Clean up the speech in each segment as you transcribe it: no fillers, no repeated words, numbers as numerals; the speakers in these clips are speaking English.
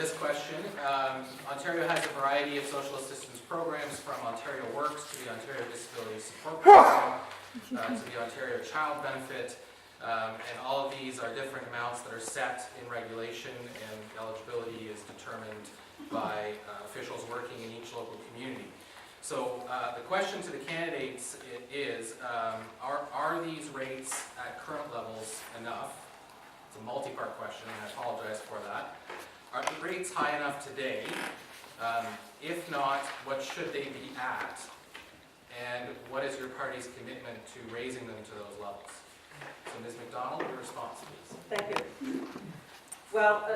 this question. Ontario has a variety of social assistance programs, from Ontario Works to the Ontario Disability Support Program to the Ontario Child Benefit, and all of these are different amounts that are set in regulation, and eligibility is determined by officials working in each local community. So the question to the candidates is, are these rates at current levels enough? It's a multi-part question, and I apologize for that. Are the rates high enough today? If not, what should they be at? And what is your party's commitment to raising them to those levels? So Ms. McDonald, your response, please. Thank you. Well,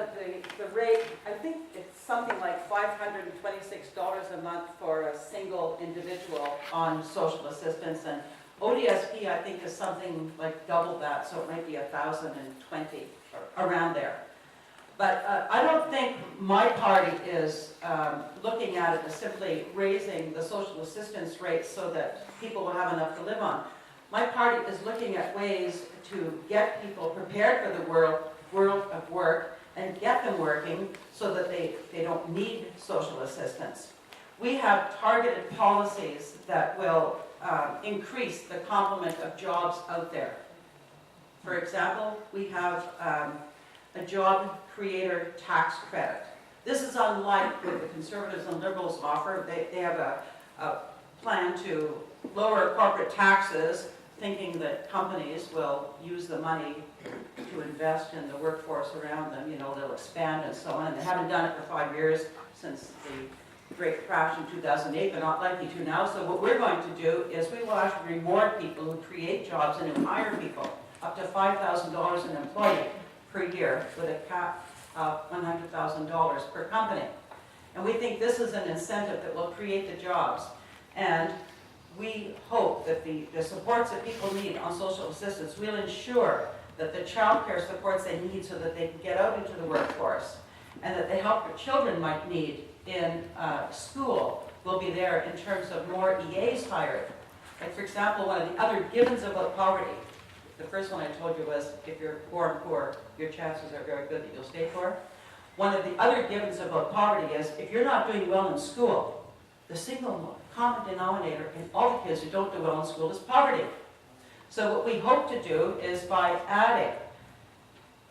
the rate, I think it's something like $526 a month for a single individual on social assistance, and ODSP I think is something like double that, so it might be $1,020 or around there. But I don't think my party is looking at it as simply raising the social assistance rates so that people will have enough to live on. My party is looking at ways to get people prepared for the world of work and get them working so that they don't need social assistance. We have targeted policies that will increase the complement of jobs out there. For example, we have a job creator tax credit. This is unlike what the Conservatives and Liberals offer. They have a plan to lower corporate taxes, thinking that companies will use the money to invest in the workforce around them. You know, they'll expand and so on. And they haven't done it for 5 years since the great crash in 2008. They're not likely to now. So what we're going to do is we will actually reward people who create jobs and who hire people up to $5,000 an employee per year with a cap of $100,000 per company. And we think this is an incentive that will create the jobs. And we hope that the supports that people need on social assistance will ensure that the child care supports they need so that they can get out into the workforce, and that the help their children might need in school will be there in terms of more EAs hired. Like, for example, one of the other givens about poverty, the first one I told you was, if you're born poor, your chances are very good that you'll stay poor. One of the other givens about poverty is, if you're not doing well in school, the single common denominator in all the kids who don't do well in school is poverty. So what we hope to do is, by adding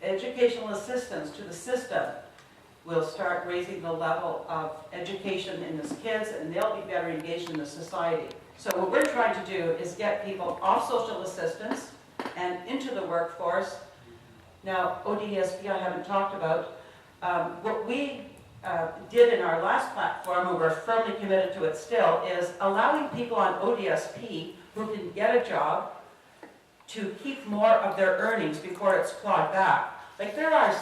educational assistance to the system, we'll start raising the level of education in these kids, and they'll be better engaged in the society. So what we're trying to do is get people off social assistance and into the workforce. Now, ODSP I haven't talked about. What we did in our last platform, and we're firmly committed to it still, is allowing people on ODSP who can get a job to keep more of their earnings before it's clawed back. Like, there are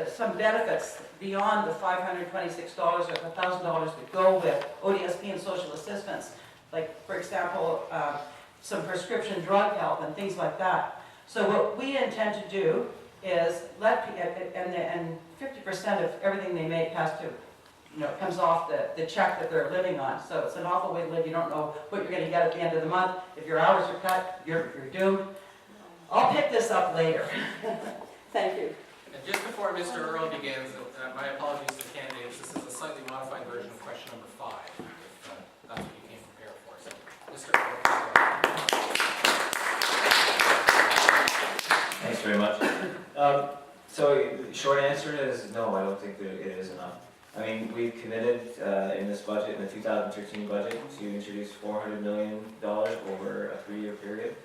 some benefits beyond the $526 or the $1,000 that go with ODSP and social assistance. Like, for example, some prescription drug help and things like that. So what we intend to do is and 50% of everything they make has to, comes off the check that they're living on. So it's an awful way to live. You don't know what you're going to get at the end of the month. If your hours are cut, you're doomed. I'll pick this up later. Thank you. And just before Mr. Earl begins, my apologies to the candidates. This is a slightly modified version of question number 5. If that's what you came prepared for. So, Mr. Earl. Thanks very much. So the short answer is no, I don't think that it is enough. I mean, we've committed in this budget, in the 2013 budget, to introduce $400 million over a 3-year period.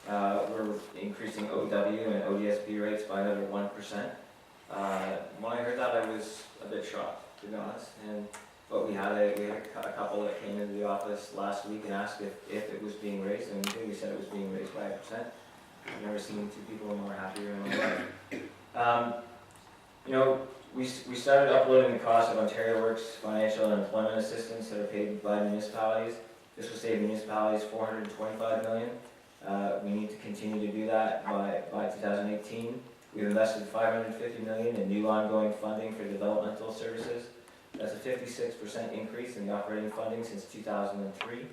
We're increasing OW and ODSP rates by another 1%. When I heard that, I was a bit shocked, to be honest. But we had a couple that came into the office last week and asked if it was being raised, and we said it was being raised by 1%. I've never seen 2 people more happier in my life. We started uploading the cost of Ontario Works financial and employment assistance that are paid by municipalities. This will save municipalities $425 million. We need to continue to do that by 2018. We've invested $550 million in new ongoing funding for developmental services. That's a 56% increase in the operating funding since 2003.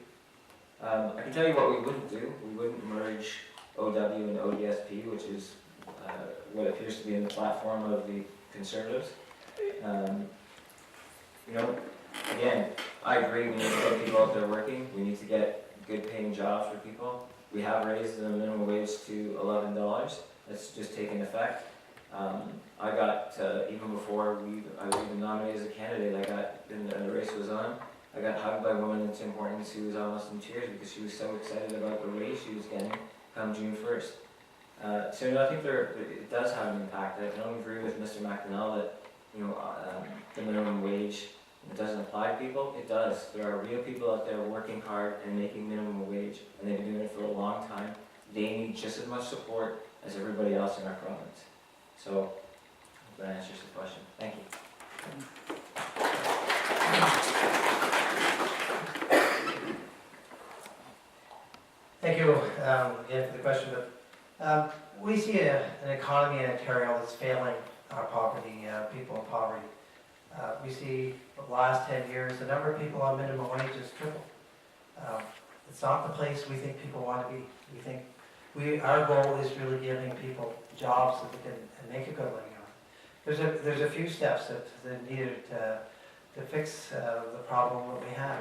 I can tell you what we wouldn't do. We wouldn't merge OW and ODSP, which is what appears to be in the platform of the Conservatives. You know, again, I agree, we need to get people out there working, we need to get good paying jobs for people. We have raised the minimum wage to $11, that's just taken effect. I got, even before I was even nominated as a candidate, I got, in the race was on, I got hugged by a woman in Tim Hortons who was almost in tears because she was so excited about the raise she was getting come June 1st. So you know, I think it does have an impact. I don't agree with Mr. McDonnell that the minimum wage doesn't apply to people. It does. There are real people out there working hard and making minimum wage, and they've been doing it for a long time. They need just as much support as everybody else in our province. So, I hope that answers the question. Thank you. Thank you again for the question, but we see an economy in Ontario that's failing our poverty, people in poverty. We see the last 10 years, the number of people on minimum wage has tripled. It's not the place we think people want to be. We think our goal is really giving people jobs that they can make a good living on. There's a few steps that are needed to fix the problem that we have.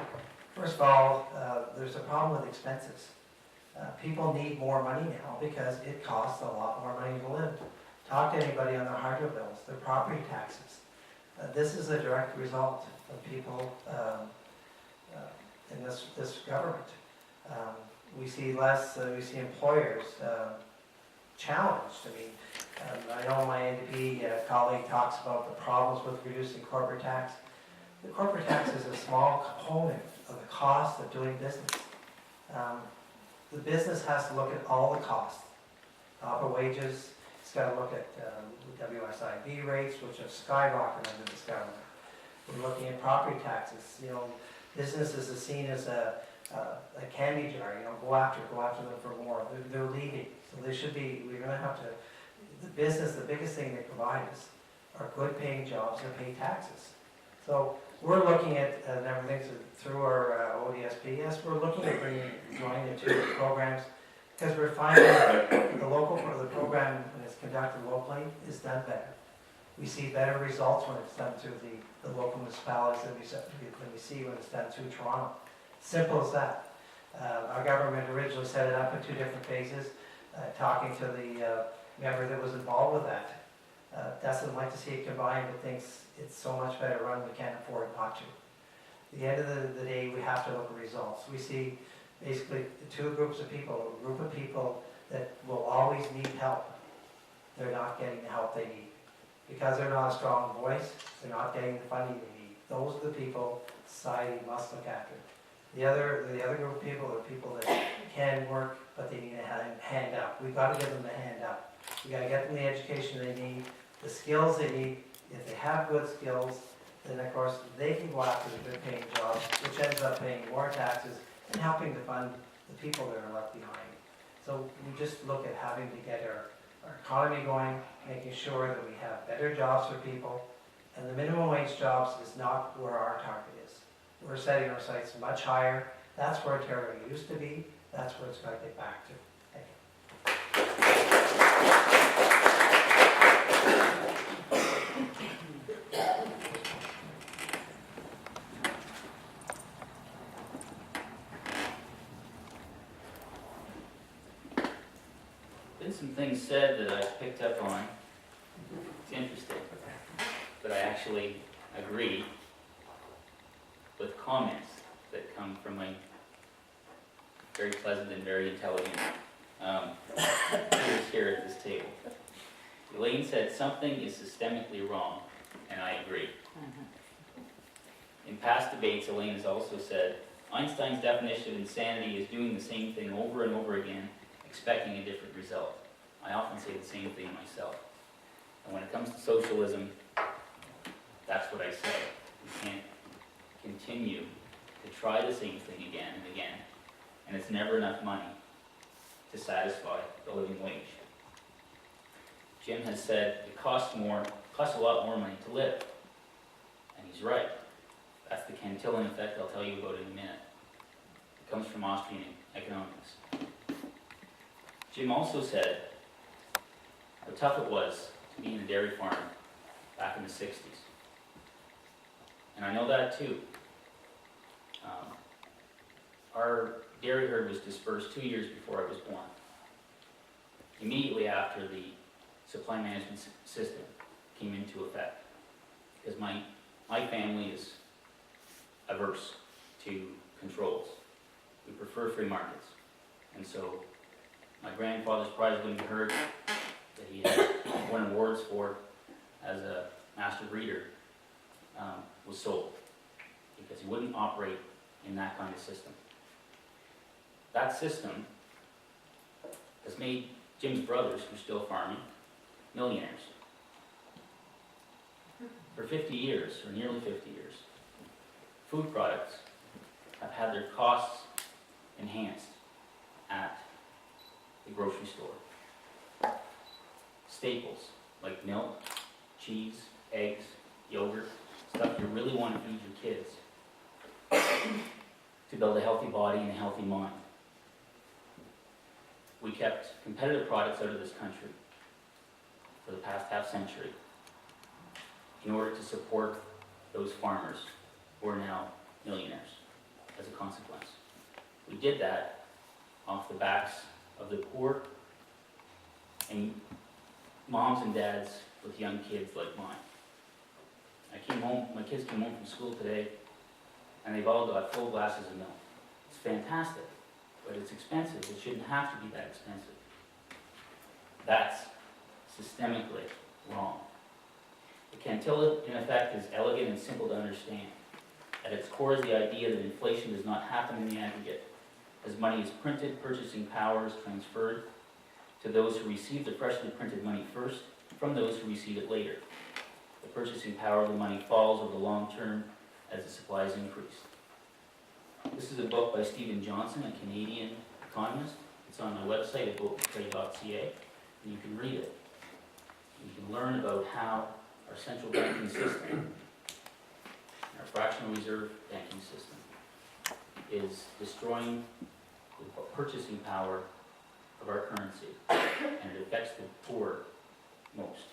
First of all, there's a problem with expenses. People need more money now because it costs a lot more money to live. Talk to anybody on their hydro bills, their property taxes. This is a direct result of people in this government. We see employers challenged. I mean, I know my NDP colleague talks about the problems with reducing corporate tax. The corporate tax is a small component of the cost of doing business. The business has to look at all the costs. Top of wages, it's got to look at the WSIB rates, which have skyrocketed under this government. We're looking at property taxes. You know, businesses are seen as a candy jar. You know, go after them for more. They're leaving, so they should be. We're going to have to. The business, the biggest thing they provide us are good paying jobs and pay taxes. So we're looking at everything through our ODSP. Yes, we're looking at joining the two programs because we're finding that the program when it's conducted locally is done better. We see better results when it's done through the local municipalities than we see when it's done through Toronto. Simple as that. Our government originally set it up in 2 different phases. Talking to the member that was involved with that, doesn't like to see it combined, but thinks it's so much better run, we can't afford not to. At the end of the day, we have to look at results. We see basically 2 groups of people, a group of people that will always need help. They're not getting the help they need. Because they're not a strong voice, they're not getting the funding they need. Those are the people society must look after. The other group of people are people that can work, but they need a hand up. We've got to give them the hand up. We've got to get them the education they need, the skills they need. If they have good skills, then of course they can go after the good paying jobs, which ends up paying more taxes and helping to fund the people that are left behind. So we just look at having to get our economy going, making sure that we have better jobs for people. And the minimum wage jobs is not where our target is. We're setting our sights much higher. That's where Ontario used to be. That's where it's got to get back to. Thank you. Been some things said that I picked up on. It's interesting, but I actually agree with comments that come from a very pleasant and very intelligent peers here at this table. Elaine said something is systemically wrong, and I agree. In past debates, Elaine has also said Einstein's definition of insanity is doing the same thing over and over again, expecting a different result. I often say the same thing myself. And when it comes to socialism, that's what I say. We can't continue to try the same thing again and again, and it's never enough money to satisfy the living wage. Jim has said it costs a lot more money to live, and he's right. That's the Cantillon effect I'll tell you about in a minute. It comes from Austrian economics. Jim also said how tough it was to be in a dairy farm back in the 60s. and I know that too. Our dairy herd was dispersed 2 years before I was born. Immediately after the supply management system came into effect. Because my family is averse to controls. We prefer free markets. And so my grandfather's prize-winning herd that he had won awards for as a master breeder was sold because he wouldn't operate in that kind of system. That system has made Jim's brothers, who are still farming, millionaires. For 50 years, or nearly 50 years, food products have had their costs enhanced at the grocery store. Staples like milk, cheese, eggs, yogurt, stuff you really want to feed your kids to build a healthy body and a healthy mind. We kept competitive products out of this country for the past half century in order to support those farmers who are now millionaires as a consequence. We did that off the backs of the poor and moms and dads with young kids like mine. My kids came home from school today and they've all got full glasses of milk. It's fantastic, but it's expensive. It shouldn't have to be that expensive. That's systemically wrong. The cantilla, in effect, is elegant and simple to understand. At its core is the idea that inflation does not happen in the aggregate. As money is printed, purchasing power is transferred to those who receive the freshly printed money first from those who receive it later. The purchasing power of the money falls over the long term as the supplies increase. This is a book by Stephen Johnson, a Canadian economist. It's on my website at bookandtrade.ca, and you can read it. You can learn about how our central banking system, our fractional reserve banking system, is destroying the purchasing power of our currency, and it affects the poor most.